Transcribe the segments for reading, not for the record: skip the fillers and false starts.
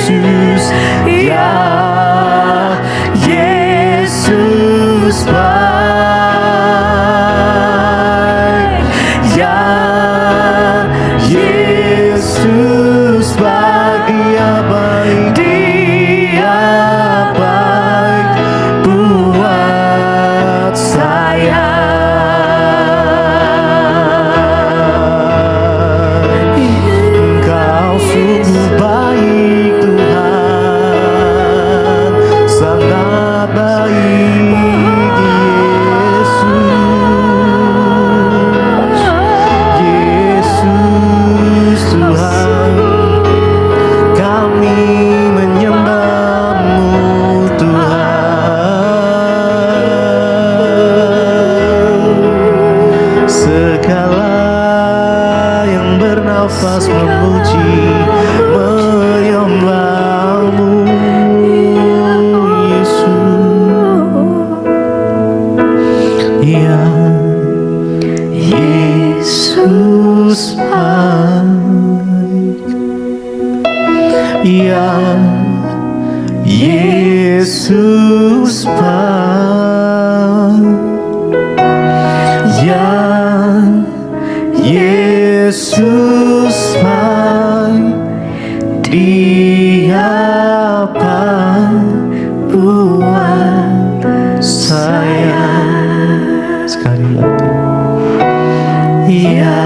Yesus, ya Yesus baik, ya Yesus baik, Dia baik, Dia baik buat saya. Engkau sungguh baik Tuhan, sangat baik Yesus, Yesus Tuhan, kami menyembah-Mu Tuhan. Segala yang bernafas memuji, menyembah-Mu Yesus, ya Yesus baik, ya Yesus baik, ya Yesus baik, Dia baik buat saya. Sekali lagi, ya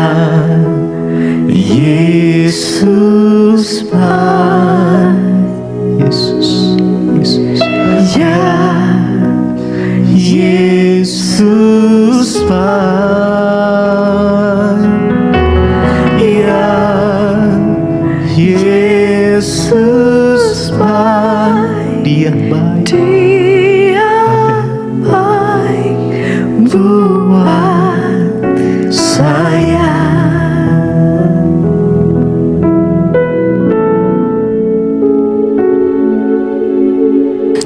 Yesus baik, Yesus, Yesus, ya Yesus baik, ya Yesus baik, Dia baik, Dia baik buat saya.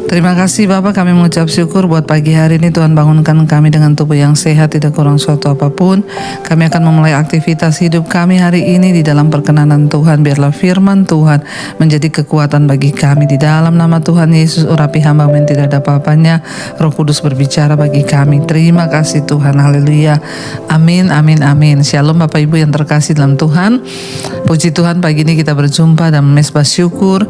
Terima kasih Bapak, kami mengucap syukur buat pagi hari ini. Tuhan bangunkan kami dengan tubuh yang sehat, tidak kurang suatu apapun. Kami akan memulai aktivitas hidup kami hari ini di dalam perkenanan Tuhan. Biarlah firman Tuhan menjadi kekuatan bagi kami. Di dalam nama Tuhan Yesus, urapi hamba yang tidak ada apa-apanya. Roh Kudus berbicara bagi kami. Terima kasih Tuhan, haleluya. Amin, amin, amin. Shalom Bapak Ibu yang terkasih dalam Tuhan. Puji Tuhan, pagi ini kita berjumpa dan mesbah syukur.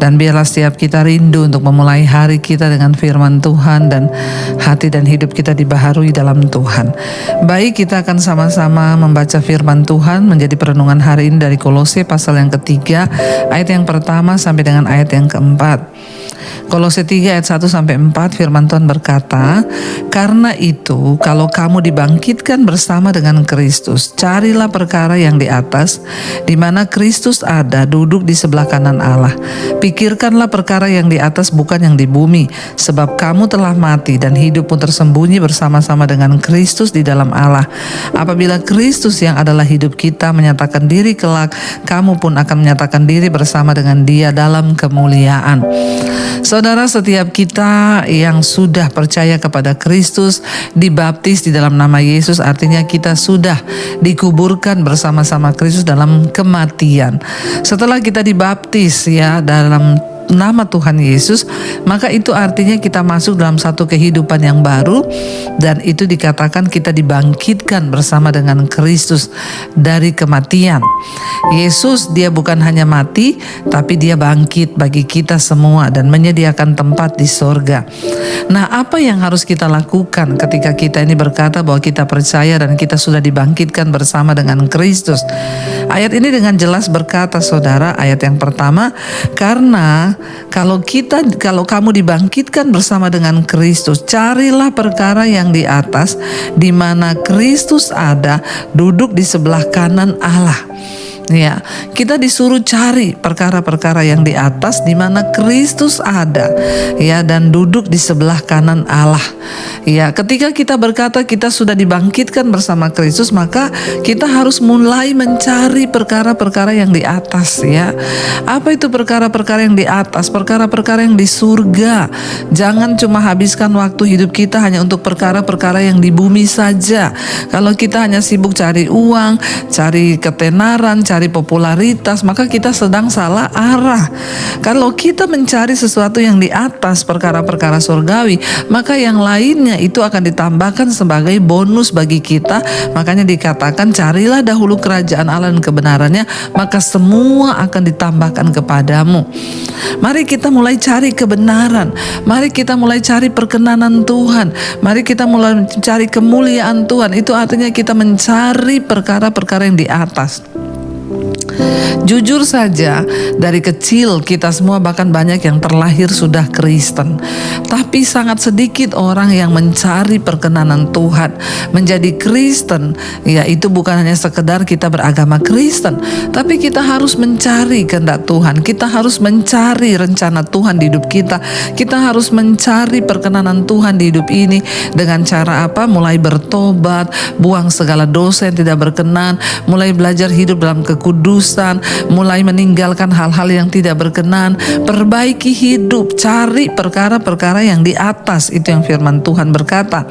Dan biarlah setiap kita rindu untuk memulai hari kita dengan firman Tuhan, dan hati dan hidup kita dibaharui dalam Tuhan. Baik, kita akan sama-sama membaca firman Tuhan menjadi perenungan hari ini dari Kolose pasal yang ketiga, ayat yang pertama sampai dengan ayat yang keempat. Kolose 3 ayat 1 sampai 4, firman Tuhan berkata, "Karena itu, kalau kamu dibangkitkan bersama dengan Kristus, carilah perkara yang di atas, di mana Kristus ada, duduk di sebelah kanan Allah. Pikirkanlah perkara yang di atas, bukan yang di bumi, sebab kamu telah mati dan hidup pun tersembunyi bersama-sama dengan Kristus di dalam Allah. Apabila Kristus yang adalah hidup kita menyatakan diri kelak, kamu pun akan menyatakan diri bersama dengan Dia dalam kemuliaan." Saudara, setiap kita yang sudah percaya kepada Kristus, dibaptis di dalam nama Yesus, artinya kita sudah dikuburkan bersama-sama Kristus dalam kematian. Setelah kita dibaptis ya dalam nama Tuhan Yesus, maka itu artinya kita masuk dalam satu kehidupan yang baru, dan itu dikatakan kita dibangkitkan bersama dengan Kristus dari kematian. Yesus, Dia bukan hanya mati, tapi Dia bangkit bagi kita semua dan menyediakan tempat di sorga. Nah, apa yang harus kita lakukan ketika kita ini berkata bahwa kita percaya dan kita sudah dibangkitkan bersama dengan Kristus? Ayat ini dengan jelas berkata, saudara, ayat yang pertama, karena kalau kamu dibangkitkan bersama dengan Kristus, carilah perkara yang di atas, di mana Kristus ada, duduk di sebelah kanan Allah. Ya, kita disuruh cari perkara-perkara yang di atas di mana Kristus ada, ya, dan duduk di sebelah kanan Allah. Ya, ketika kita berkata kita sudah dibangkitkan bersama Kristus, maka kita harus mulai mencari perkara-perkara yang di atas, ya. Apa itu perkara-perkara yang di atas? Perkara-perkara yang di surga. Jangan cuma habiskan waktu hidup kita hanya untuk perkara-perkara yang di bumi saja. Kalau kita hanya sibuk cari uang, cari ketenaran, cari mencari popularitas, maka kita sedang salah arah. Kalau kita mencari sesuatu yang di atas, perkara-perkara surgawi, maka yang lainnya itu akan ditambahkan sebagai bonus bagi kita. Makanya dikatakan, carilah dahulu kerajaan Allah dan kebenarannya, maka semua akan ditambahkan kepadamu. Mari kita mulai cari kebenaran. Mari kita mulai cari perkenanan Tuhan. Mari kita mulai cari kemuliaan Tuhan. Itu artinya kita mencari perkara-perkara yang di atas. Jujur saja, dari kecil kita semua bahkan banyak yang terlahir sudah Kristen. Tapi sangat sedikit orang yang mencari perkenanan Tuhan. Menjadi Kristen, ya itu bukan hanya sekedar kita beragama Kristen, tapi kita harus mencari kehendak Tuhan. Kita harus mencari rencana Tuhan di hidup kita. Kita harus mencari perkenanan Tuhan di hidup ini. Dengan cara apa? Mulai bertobat, buang segala dosa yang tidak berkenan, mulai belajar hidup dalam kekudusan, mulai meninggalkan hal-hal yang tidak berkenan, perbaiki hidup, cari perkara-perkara yang di atas. Itu yang firman Tuhan berkata.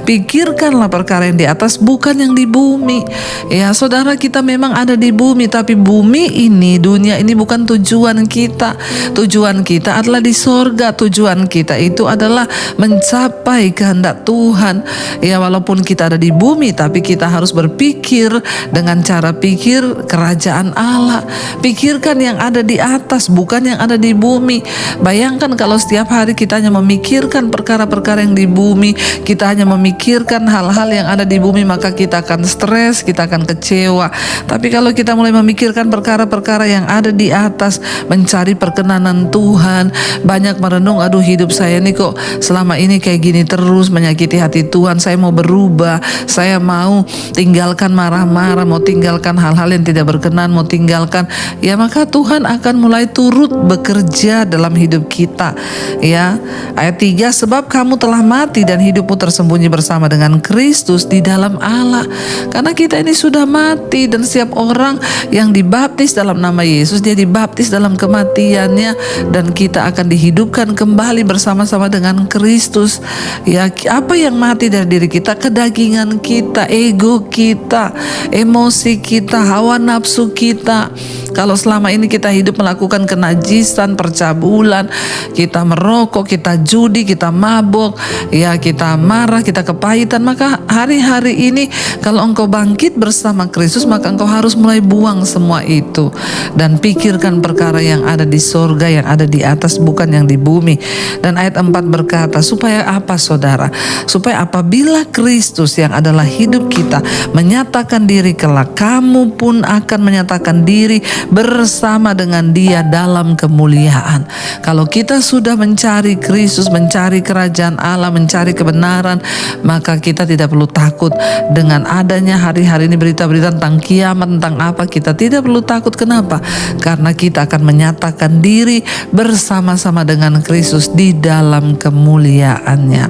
Pikirkanlah perkara yang di atas, bukan yang di bumi. Ya saudara, kita memang ada di bumi, tapi bumi ini, dunia ini bukan tujuan kita. Tujuan kita adalah di sorga. Tujuan kita itu adalah mencapai kehendak Tuhan. Ya walaupun kita ada di bumi, tapi kita harus berpikir dengan cara pikir kerajaan Allah. Pikirkan yang ada di atas, bukan yang ada di bumi. Bayangkan kalau setiap hari kita hanya memikirkan perkara-perkara yang di bumi, kita hanya memikirkan hal-hal yang ada di bumi, maka kita akan stres, kita akan kecewa. Tapi kalau kita mulai memikirkan perkara-perkara yang ada di atas, mencari perkenanan Tuhan, banyak merenung, aduh hidup saya nih kok selama ini kayak gini terus, menyakiti hati Tuhan. Saya mau berubah, saya mau tinggalkan marah-marah, mau tinggalkan hal-hal yang tidak berkenan, mau tinggalkan, ya maka Tuhan akan mulai turut bekerja dalam hidup kita. Ya, ayat 3, sebab kamu telah mati dan hidupmu tersembunyi bersama dengan Kristus di dalam Allah. Karena kita ini sudah mati, dan setiap orang yang dibaptis dalam nama Yesus, dia dibaptis dalam kematiannya, dan kita akan dihidupkan kembali bersama-sama dengan Kristus. Ya, apa yang mati dari diri kita? Kedagingan kita, ego kita, emosi kita, hawa nafsu kita. Kalau selama ini kita hidup melakukan kenajisan, percabulan, kita merokok, kita judi, kita mabuk, ya kita marah, kita kepahitan, maka hari-hari ini kalau engkau bangkit bersama Kristus, maka engkau harus mulai buang semua itu dan pikirkan perkara yang ada di sorga, yang ada di atas, bukan yang di bumi. Dan ayat 4 berkata, supaya apa saudara? Supaya apabila Kristus yang adalah hidup kita menyatakan diri kelak, kamu pun akan menyatakan diri bersama dengan Dia dalam kemuliaan. Kalau kita sudah mencari Kristus, mencari kerajaan Allah, mencari kebenaran, maka kita tidak perlu takut dengan adanya hari-hari ini berita-berita tentang kiamat, tentang apa. Kita tidak perlu takut. Kenapa? Karena kita akan menyatakan diri bersama-sama dengan Kristus di dalam kemuliaannya.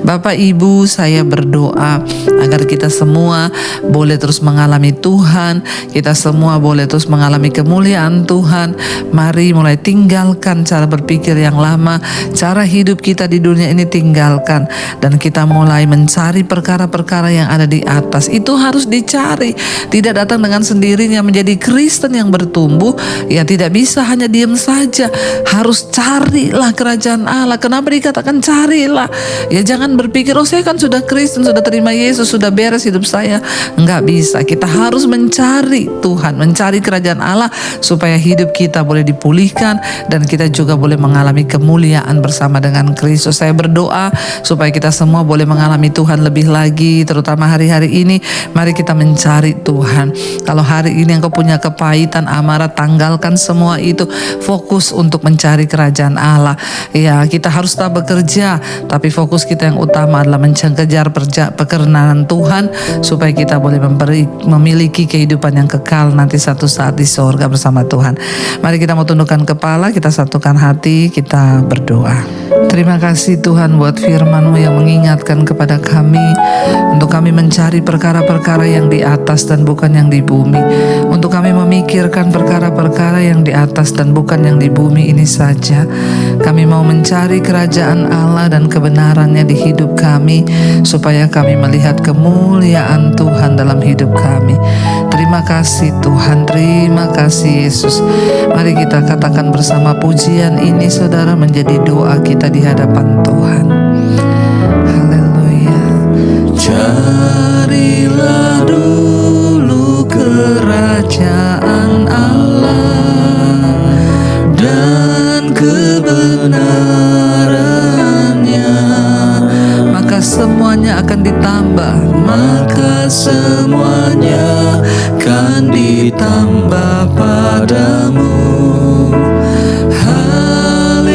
Bapak Ibu, saya berdoa agar kita semua boleh terus mengalami Tuhan, kita semua boleh terus mengalami kemuliaan Tuhan. Mari mulai tinggalkan cara berpikir yang lama, cara hidup kita di dunia ini tinggalkan, dan kita mulai mencari perkara-perkara yang ada di atas. Itu harus dicari, tidak datang dengan sendirinya. Menjadi Kristen yang bertumbuh, ya tidak bisa hanya diam saja, harus carilah kerajaan Allah. Kenapa dikatakan carilah? Ya jangan berpikir, oh saya kan sudah Kristen, sudah terima Yesus, sudah beres hidup saya. Enggak bisa, kita harus mencari Tuhan, mencari kerajaan Allah, supaya hidup kita boleh dipulihkan dan kita juga boleh mengalami kemuliaan bersama dengan Kristus. Saya berdoa supaya kita semua boleh mengalami Tuhan lebih lagi, terutama hari-hari ini. Mari kita mencari Tuhan. Kalau hari ini engkau punya kepahitan, amarah, tanggalkan semua itu, fokus untuk mencari kerajaan Allah. Ya, kita harus tetap bekerja, tapi fokus kita yang utama adalah mengejar perkenanan Tuhan, supaya kita boleh memiliki kehidupan yang kekal nanti satu saat di sorga bersama Tuhan. Mari kita mau tundukkan kepala, kita satukan hati, kita berdoa. Terima kasih Tuhan buat firman-Mu yang mengingatkan kepada kami untuk kami mencari perkara-perkara yang di atas dan bukan yang di bumi, untuk kami memikirkan perkara-perkara yang di atas dan bukan yang di bumi ini saja. Kami mau mencari kerajaan Allah dan kebenarannya di hidup kami, supaya kami melihat kemuliaan Tuhan dalam hidup kami. Terima kasih Tuhan, terima kasih Yesus. Mari kita katakan bersama pujian ini saudara menjadi doa kita di hadapan Tuhan. Haleluya. Carilah dulu kerajaan Allah dan kebenarannya, maka semuanya akan ditambah, maka semuanya akan ditambah padamu. Haleluya,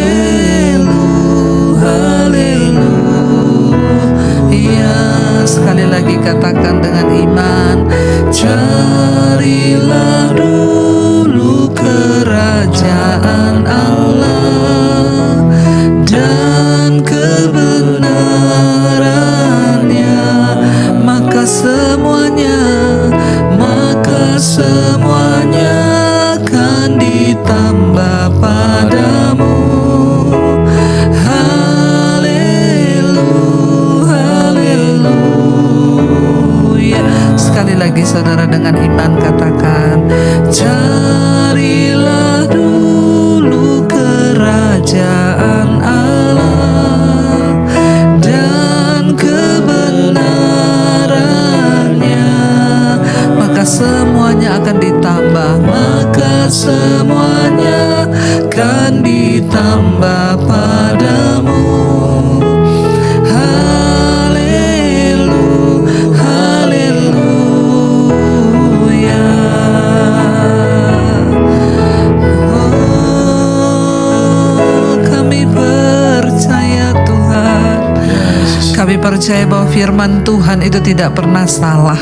haleluya. Sekali lagi katakan dengan iman, carilah dulu kerajaan Allah dan kebenarannya, maka semuanya akan ditambah padamu. Haleluya, haleluya. Sekali lagi saudara dengan iman katakan, carilah dulu kerajaan Allah dan kebenarannya, maka semuanya akan ditambah, maka semuanya akan ditambah padamu. Haleluya, haleluya. Oh, kami percaya Tuhan. Kami percaya bahwa firman Tuhan itu tidak pernah salah.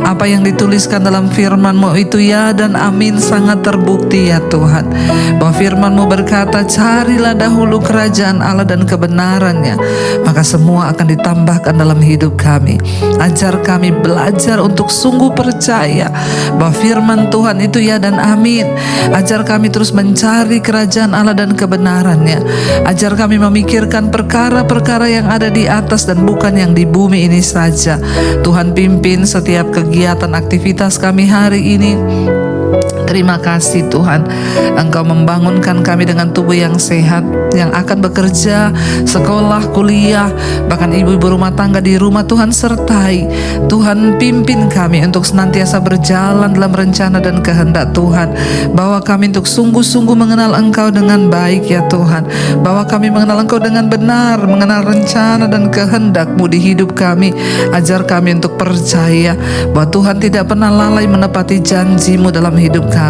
Apa yang dituliskan dalam firman-Mu itu ya dan amin, sangat terbukti ya Tuhan. Bahwa firman-Mu berkata, carilah dahulu kerajaan Allah dan kebenarannya, maka semua akan ditambahkan dalam hidup kami. Ajar kami belajar untuk sungguh percaya bahwa firman Tuhan itu ya dan amin. Ajar kami terus mencari kerajaan Allah dan kebenarannya. Ajar kami memikirkan perkara-perkara yang ada di atas dan bukan yang di bumi ini saja. Tuhan pimpin setiap kegiatan aktivitas kami hari ini. Terima kasih Tuhan, Engkau membangunkan kami dengan tubuh yang sehat, yang akan bekerja, sekolah, kuliah, bahkan ibu-ibu rumah tangga di rumah. Tuhan sertai, Tuhan pimpin kami untuk senantiasa berjalan dalam rencana dan kehendak Tuhan. Bawa kami untuk sungguh-sungguh mengenal Engkau dengan baik ya Tuhan. Bawa kami mengenal Engkau dengan benar, mengenal rencana dan kehendak-Mu di hidup kami. Ajar kami untuk percaya bahwa Tuhan tidak pernah lalai menepati janji-Mu dalam hidup kami.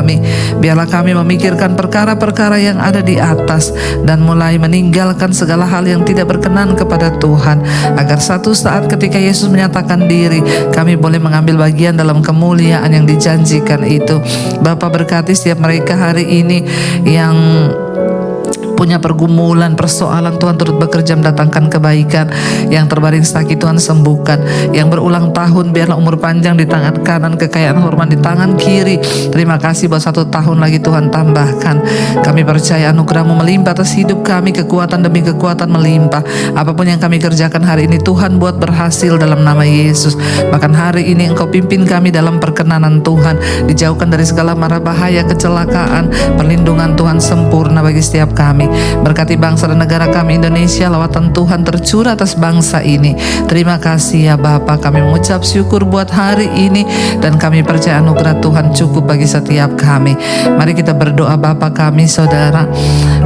Biarlah kami memikirkan perkara-perkara yang ada di atas dan mulai meninggalkan segala hal yang tidak berkenan kepada Tuhan, agar satu saat ketika Yesus menyatakan diri, kami boleh mengambil bagian dalam kemuliaan yang dijanjikan itu. Bapa, berkati setiap mereka hari ini yang punya pergumulan, persoalan, Tuhan turut bekerja mendatangkan kebaikan. Yang terbaring sakit Tuhan sembuhkan. Yang berulang tahun biarlah umur panjang di tangan kanan, kekayaan hormat di tangan kiri. Terima kasih bahwa 1 tahun lagi Tuhan tambahkan. Kami percaya anugerah-Mu melimpah atas hidup kami, kekuatan demi kekuatan melimpah. Apapun yang kami kerjakan hari ini Tuhan buat berhasil dalam nama Yesus. Bahkan hari ini Engkau pimpin kami dalam perkenanan Tuhan, dijauhkan dari segala mara bahaya, kecelakaan. Perlindungan Tuhan sempurna bagi setiap kami. Berkati bangsa dan negara kami Indonesia, lawatan Tuhan tercurah atas bangsa ini. Terima kasih ya Bapa, kami mengucap syukur buat hari ini dan kami percaya anugerah Tuhan cukup bagi setiap kami. Mari kita berdoa. Bapa kami saudara,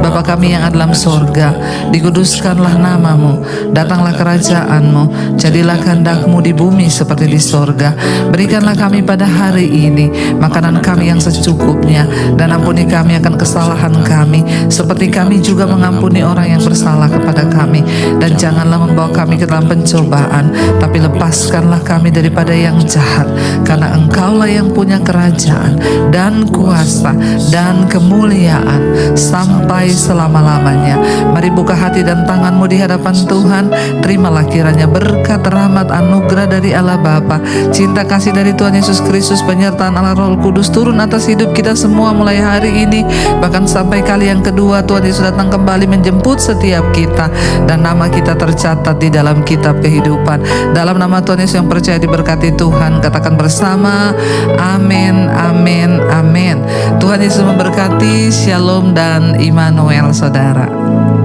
Bapa kami yang ada dalam sorga, dikuduskanlah nama-Mu, datanglah kerajaan-Mu, jadilah kehendak-Mu di bumi seperti di sorga. Berikanlah kami pada hari ini makanan kami yang secukupnya, dan ampuni kami akan kesalahan kami seperti kami juga mengampuni orang yang bersalah kepada kami, dan janganlah membawa kami ke dalam pencobaan, tapi lepaskanlah kami daripada yang jahat, karena Engkaulah yang punya kerajaan dan kuasa dan kemuliaan sampai selama-lamanya. Mari buka hati dan tangan-Mu di hadapan Tuhan. Terimalah kiranya berkat, rahmat, anugerah dari Allah Bapa, cinta kasih dari Tuhan Yesus Kristus, penyertaan Allah Roh Kudus turun atas hidup kita semua mulai hari ini, bahkan sampai kali yang kedua Tuhan Yesus datang kembali menjemput setiap kita, dan nama kita tercatat di dalam kitab kehidupan. Dalam nama Tuhan Yesus yang percaya diberkati Tuhan, katakan bersama, amin, amin, amin. Tuhan Yesus memberkati. Shalom dan Immanuel, saudara.